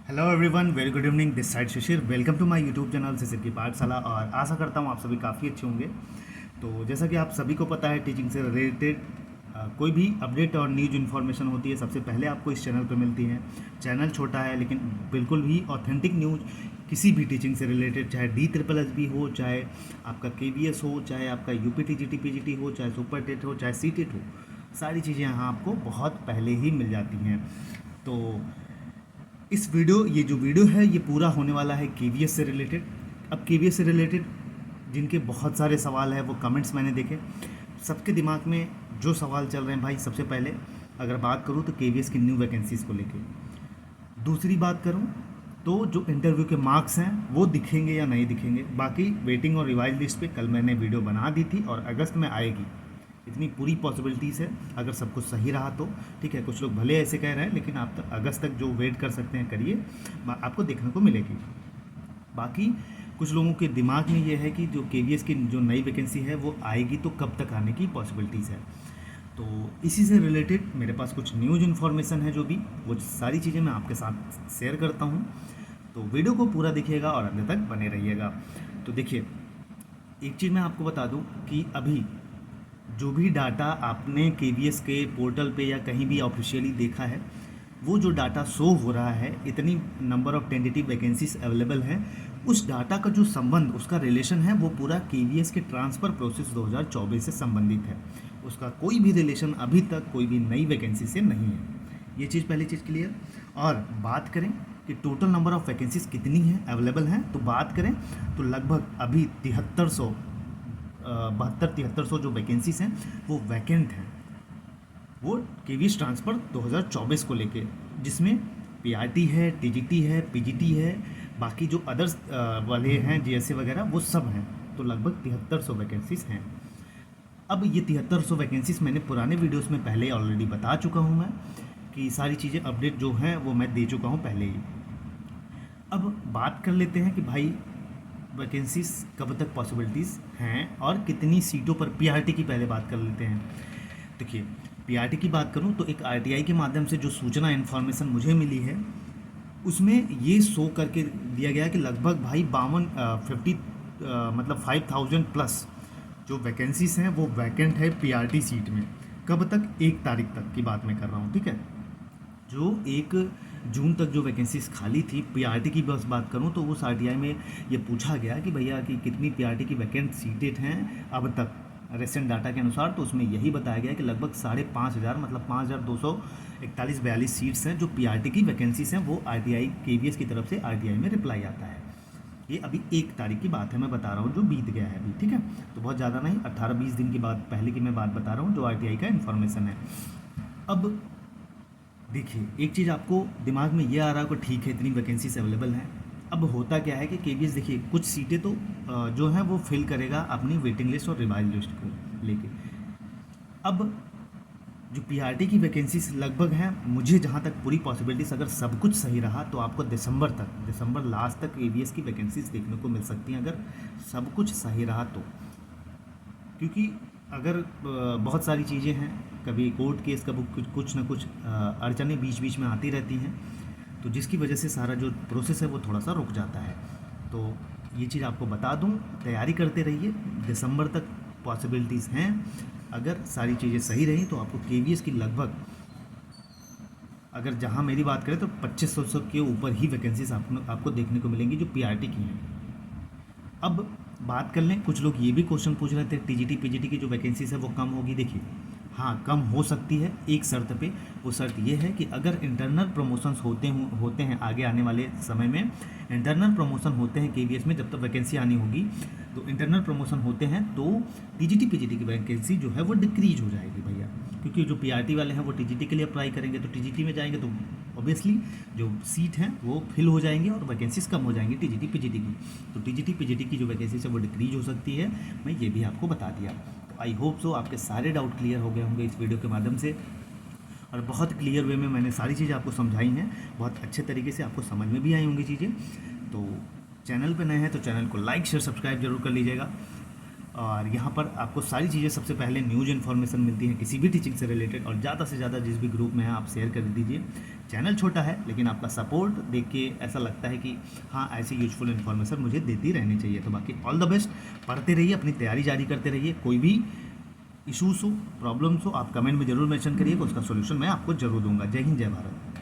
Hello everyone, very good evening. This side Shishir, welcome to my YouTube channel Shishir की पाठशाला। और आशा करता हूँ आप सभी काफ़ी अच्छे होंगे। तो जैसा कि आप सभी को पता है, टीचिंग से रिलेटेड कोई भी अपडेट और न्यूज इन्फॉर्मेशन होती है सबसे पहले आपको इस चैनल पर मिलती है। चैनल छोटा है लेकिन बिल्कुल भी ऑथेंटिक न्यूज किसी भी टीचिंग से रिलेटेड, चाहे DSSS हो, चाहे आपका KVS हो, चाहे आपका UP TGT PGT हो, चाहे सुपर टेट हो, चाहे CTET हो, सारी चीज़ें यहाँ आपको बहुत पहले ही मिल जाती हैं। तो ये जो वीडियो है ये पूरा होने वाला है KVS से रिलेटेड। अब KVS से रिलेटेड जिनके बहुत सारे सवाल हैं, वो कमेंट्स मैंने देखे, सबके दिमाग में जो सवाल चल रहे हैं भाई, सबसे पहले अगर बात करूँ तो KVS की न्यू वैकेंसीज़ को लेके। दूसरी बात करूँ तो जो इंटरव्यू के मार्क्स हैं वो दिखेंगे या नहीं दिखेंगे। बाकी वेटिंग और रिवाइज लिस्ट पे कल मैंने वीडियो बना दी थी और अगस्त में आएगी, इतनी पूरी पॉसिबिलिटीज़ है अगर सब कुछ सही रहा तो। ठीक है, कुछ लोग भले ऐसे कह रहे हैं लेकिन आप अगस्त तक जो वेट कर सकते हैं करिए, आपको देखने को मिलेगी। बाकी कुछ लोगों के दिमाग में ये है कि जो KVS की जो नई वैकेंसी है वो आएगी तो कब तक आने की पॉसिबिलिटीज़ है। तो इसी से रिलेटेड मेरे पास कुछ न्यूज़ इन्फॉर्मेशन है, जो भी वो सारी चीज़ें मैं आपके साथ शेयर करता हूँ। तो वीडियो को पूरा देखिएगा और अंत तक बने रहिएगा। तो देखिए, एक चीज़ मैं आपको बता दूँ कि अभी जो भी डाटा आपने KVS के पोर्टल पे या कहीं भी ऑफिशियली देखा है, वो जो डाटा शो हो रहा है, इतनी number of tentative vacancies available हैं, उस डाटा का जो संबंध, उसका रिलेशन है, वो पूरा KVS के ट्रांसफ़र प्रोसेस 2024 से संबंधित है। उसका कोई भी रिलेशन अभी तक कोई भी नई वैकेंसी से नहीं है। ये चीज़, पहली चीज़ क्लियर। और बात करें कि टोटल नंबर ऑफ़ वैकेंसीज कितनी हैं, अवेलेबल हैं, तो बात करें तो लगभग अभी 7300 जो वैकेंसीज हैं वो वैकेंट हैं, वो KVS ट्रांसफ़र 2024 को लेके, जिसमें PRT है, TGT है, PGT है, बाकी जो अदर्स वाले हैं GSA वगैरह, वो सब हैं। तो लगभग 7300 वैकेंसीज़ हैं। अब ये 7300 वैकेंसीज़ मैंने पुराने वीडियोस में पहले ऑलरेडी बता चुका हूँ मैं, कि सारी चीज़ें अपडेट जो हैं वो मैं दे चुका हूँ पहले ही। अब बात कर लेते हैं कि भाई वैकेंसीज कब तक पॉसिबिलिटीज़ हैं और कितनी सीटों पर। PRT की पहले बात कर लेते हैं। देखिए, PRT की बात करूं तो एक RTI के माध्यम से जो सूचना इन्फॉर्मेशन मुझे मिली है, उसमें ये शो करके दिया गया कि लगभग भाई 50 मतलब 5000 प्लस जो वैकेंसीज हैं वो वैकेंट है PRT सीट में। कब तक? 1 तारीख तक की बात मैं कर रहा हूँ। ठीक है, जो 1 जून तक जो वैकेंसीज खाली थी PRT की, बस बात करूं तो उस RTI में ये पूछा गया कि भैया कि कितनी PRT की वैकेंट सीटें हैं अब तक रिसेंट डाटा के अनुसार। तो उसमें यही बताया गया कि लगभग 5500, मतलब 5241-42 सीट्स हैं जो PRT की वैकेंसीज हैं। वो RTI KVS की तरफ से RTI में रिप्लाई आता है। ये अभी 1 तारीख की बात है, मैं बता रहा हूँ, जो बीत गया है अभी। ठीक है, तो बहुत ज़्यादा नहीं, 18-20 दिन की बात पहले की मैं बात बता रहा हूँ, जो RTI का इन्फॉर्मेशन है। अब देखिए, एक चीज़ आपको दिमाग में ये आ रहा है कि ठीक है, इतनी वैकेंसीज अवेलेबल हैं। अब होता क्या है कि KVS, देखिए, कुछ सीटें तो जो हैं वो फिल करेगा अपनी वेटिंग लिस्ट और रिवाइज लिस्ट को लेके। अब जो PRT की वैकेंसीज लगभग हैं, मुझे जहाँ तक पूरी पॉसिबिलिटीज़, अगर सब कुछ सही रहा तो आपको दिसंबर लास्ट तक KVS की वैकेंसीज देखने को मिल सकती हैं, अगर सब कुछ सही रहा तो। क्योंकि अगर बहुत सारी चीज़ें हैं, कभी कोर्ट केस, कभी कुछ ना कुछ अड़चनें बीच बीच में आती रहती हैं, तो जिसकी वजह से सारा जो प्रोसेस है वो थोड़ा सा रुक जाता है। तो ये चीज़ आपको बता दूं, तैयारी करते रहिए, दिसंबर तक पॉसिबिलिटीज़ हैं। अगर सारी चीज़ें सही रहीं तो आपको KVS की लगभग, अगर जहां मेरी बात करें तो 2500 के ऊपर ही वैकेंसीज आपको देखने को मिलेंगी जो PRT की हैं। अब बात कर लें, कुछ लोग ये भी क्वेश्चन पूछ रहे थे TGT PGT की जो वैकेंसीज है वो कम होगी। देखिए, हाँ, कम हो सकती है एक शर्त पे। वो शर्त ये है कि अगर इंटरनल प्रमोशंस होते हैं आगे आने वाले समय में, इंटरनल प्रमोशन होते हैं KVS में, जब तक वैकेंसी आनी होगी तो इंटरनल प्रमोशन होते हैं, तो TGT PGT की वैकेंसी जो है वो डिक्रीज हो जाएगी भैया। क्योंकि जो PRT वाले हैं वो TGT के लिए अप्लाई करेंगे, तो TGT में जाएंगे तो ऑब्वियसली जो सीट हैं वो फिल हो जाएंगी और वैकेंसीज कम हो जाएंगी TGT PGT की। तो TGT PGT की जो वैकेंसीज है वो डिक्रीज हो सकती है, मैं ये भी आपको बता दिया। तो आई होप सो आपके सारे डाउट क्लियर हो गए होंगे इस वीडियो के माध्यम से, और बहुत क्लियर वे में मैंने सारी चीज़ें आपको समझाई हैं, बहुत अच्छे तरीके से आपको समझ में भी आई होंगी चीज़ें। तो चैनल पे नए हैं तो चैनल को लाइक शेयर सब्सक्राइब जरूर कर लीजिएगा। और यहाँ पर आपको सारी चीज़ें सबसे पहले न्यूज़ इन्फॉर्मेशन मिलती है किसी भी टीचिंग से रिलेटेड, और ज़्यादा से ज़्यादा जिस भी ग्रुप में है आप शेयर कर दीजिए। चैनल छोटा है लेकिन आपका सपोर्ट देख के ऐसा लगता है कि हाँ, ऐसी यूजफुल इन्फॉर्मेशन मुझे देती रहनी चाहिए। तो बाकी ऑल द बेस्ट, पढ़ते रहिए, अपनी तैयारी जारी करते रहिए। कोई भी इशूज़ हो, प्रॉब्लम्स हो, आप कमेंट में ज़रूर मेंशन करिएगा, उसका सोल्यूशन मैं आपको ज़रूर दूंगा। जय हिंद, जय भारत।